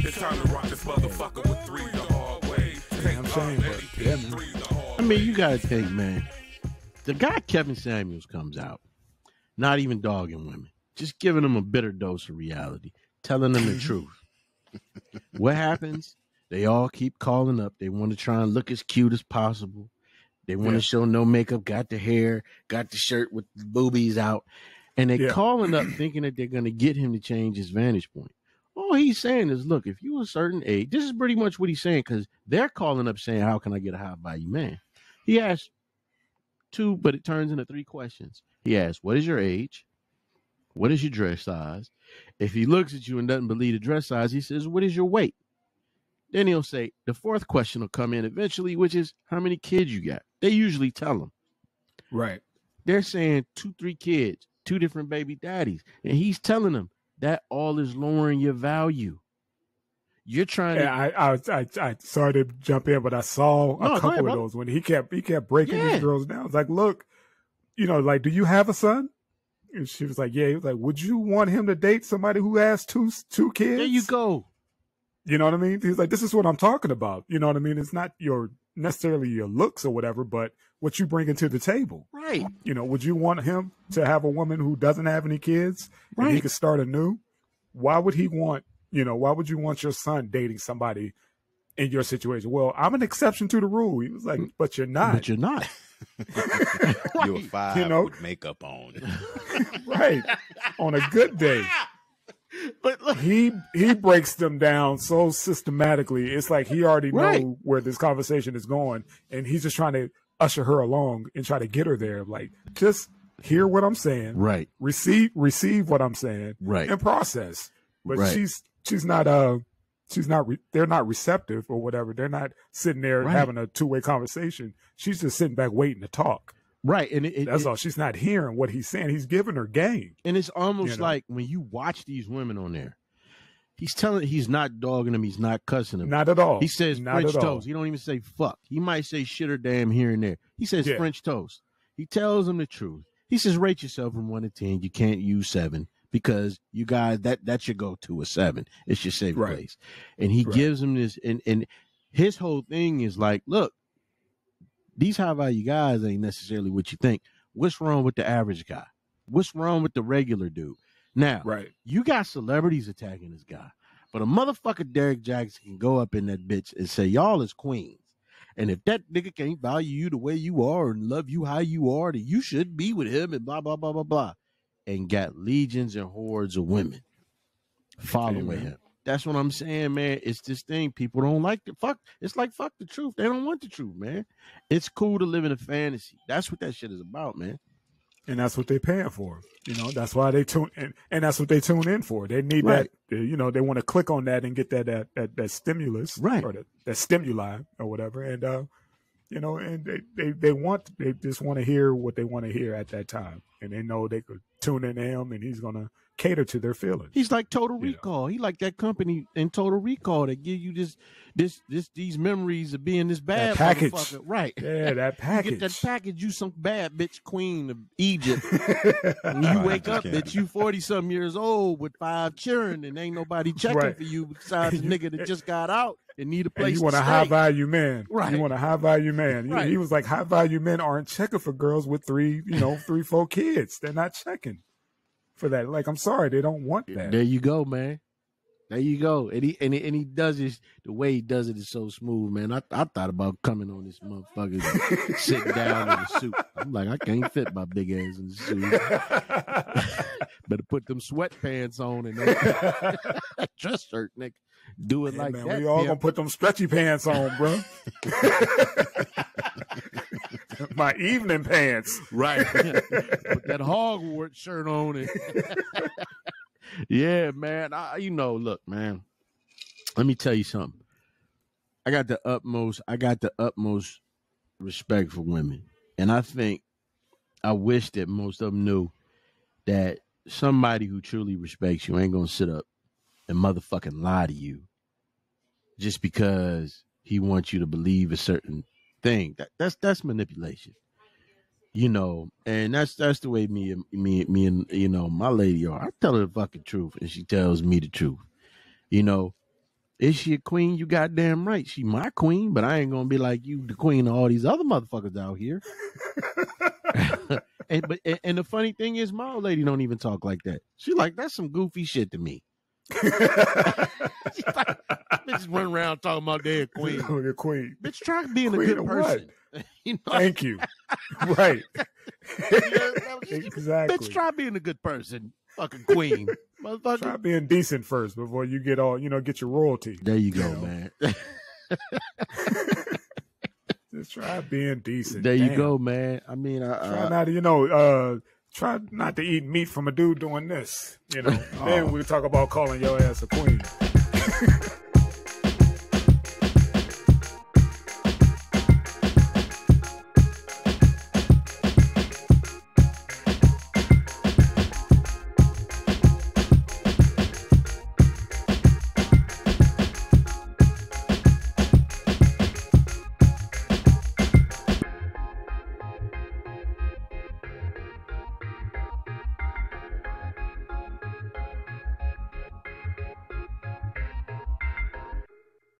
It's time to rock this motherfucker with 3 the hard way. I'm saying, but yeah, man. I mean, you gotta think, man. The guy Kevin Samuels comes out, not even dogging women, just giving them a bitter dose of reality, telling them the truth. What happens? They all keep calling up. They want to try and look as cute as possible. They want to show no makeup, got the hair, got the shirt with the boobies out. And they're calling up thinking that they're going to get him to change his vantage point. All he's saying is, look, if you're a certain age, this is pretty much what he's saying, because they're calling up saying, how can I get a high value man? He asked 2, but it turns into 3 questions. He asked, what is your age? What is your dress size? If he looks at you and doesn't believe the dress size, he says, what is your weight? Then he'll say, the 4th question will come in eventually, which is, how many kids you got? They usually tell him. Right. They're saying 2, 3 kids, 2 different baby daddies. And he's telling them that all is lowering your value. You're trying to. I sorry to jump in, but I saw a couple of those when he kept breaking these girls down. It's like, look, like, do you have a son? And she was like, yeah. He was like, would you want him to date somebody who has two kids? There you go. You know what I mean? He's like, this is what I'm talking about. You know what I mean? It's not necessarily your looks or whatever, but what you bring into the table. Right. Would you want him to have a woman who doesn't have any kids and he could start anew? Why would he want, why would you want your son dating somebody in your situation? Well, I'm an exception to the rule. He was like, but you're not. But you're not. You're 5 with makeup on. Right. On a good day. But look, he breaks them down so systematically. It's like he already knows where this conversation is going, and he's just trying to usher her along and try to get her there. Like, just hear what I'm saying, right? Receive what I'm saying, right? And process. But she's not they're not receptive or whatever. They're not sitting there having a 2-way conversation. She's just sitting back waiting to talk. Right. And that's all. She's not hearing what he's saying. He's giving her game. And it's almost like when you watch these women on there, he's not dogging them. He's not cussing them. Not at all. He says French toast. He don't even say fuck. He might say shit or damn here and there. He says French toast. He tells them the truth. He says, rate yourself from 1 to 10. You can't use 7 because you guys, that's your go-to, a 7. It's your safe place. And he gives them this, and his whole thing is like, look, these high-value guys ain't necessarily what you think. What's wrong with the average guy? What's wrong with the regular dude? Now, you got celebrities attacking this guy, but a motherfucker Derrick Jaxn can go up in that bitch and say, y'all is queens. And if that nigga can't value you the way you are and love you how you are, then you should be with him and blah, blah, blah, blah, blah. And got legions and hordes of women following him. That's what I'm saying, man. It's this thing. People don't like the fuck. It's like fuck the truth. They don't want the truth, man. It's cool to live in a fantasy. That's what that shit is about, man. And that's what they're paying for. That's why they tune in, and that's what they tune in for. They need that. They want to click on that and get that stimulus, or that stimuli or whatever. And and they just want to hear what they want to hear at that time, and they know they could tune in to him, and he's gonna cater to their feelings. He's like Total Recall. He like that company in Total Recall that give you these memories of being this bad package, motherfucker. Right? Yeah, that package. You get that package. You some bad bitch queen of Egypt. And you wake up, bitch. You 40-something years old with 5 children, and ain't nobody checking for you besides the nigga that just got out and need a place. And you want a high value man, right? You want a high value man. Right. He was like, high value men aren't checking for girls with 3, 4 kids. They're not checking for that. Like, I'm sorry, they don't want that. There you go, man. There you go. And he does it, the way he does it is so smooth, man. I thought about coming on this motherfucker sitting down in a suit. I'm like, I can't fit my big ass in the suit. Better put them sweatpants on and that dress shirt, nigga. Do it like man, that. We all gonna put them stretchy pants on, bro. My evening pants. Right. Put that Hogwarts shirt on it. Yeah, man. Look, man. Let me tell you something. I got the utmost respect for women. And I wish that most of them knew that somebody who truly respects you ain't gonna sit up and motherfucking lie to you just because he wants you to believe a certain thing. That's manipulation. And that's the way me and my lady are. I tell her the fucking truth and she tells me the truth. Is she a queen? You goddamn right. She my queen, but I ain't gonna be like you, the queen of all these other motherfuckers out here. and the funny thing is, my old lady don't even talk like that. She like, that's some goofy shit to me. She's like, bitches run around talking about their queen. The queen. Bitch, try being a good person. You know? Thank you. Right. Exactly. Bitch, try being a good person. Fucking queen. Motherfucker. Try being decent first before you get all, get your royalty. There you go, man. Just try being decent. There you go, man. I mean, try not to, try not to eat meat from a dude doing this. Then we talk about calling your ass a queen.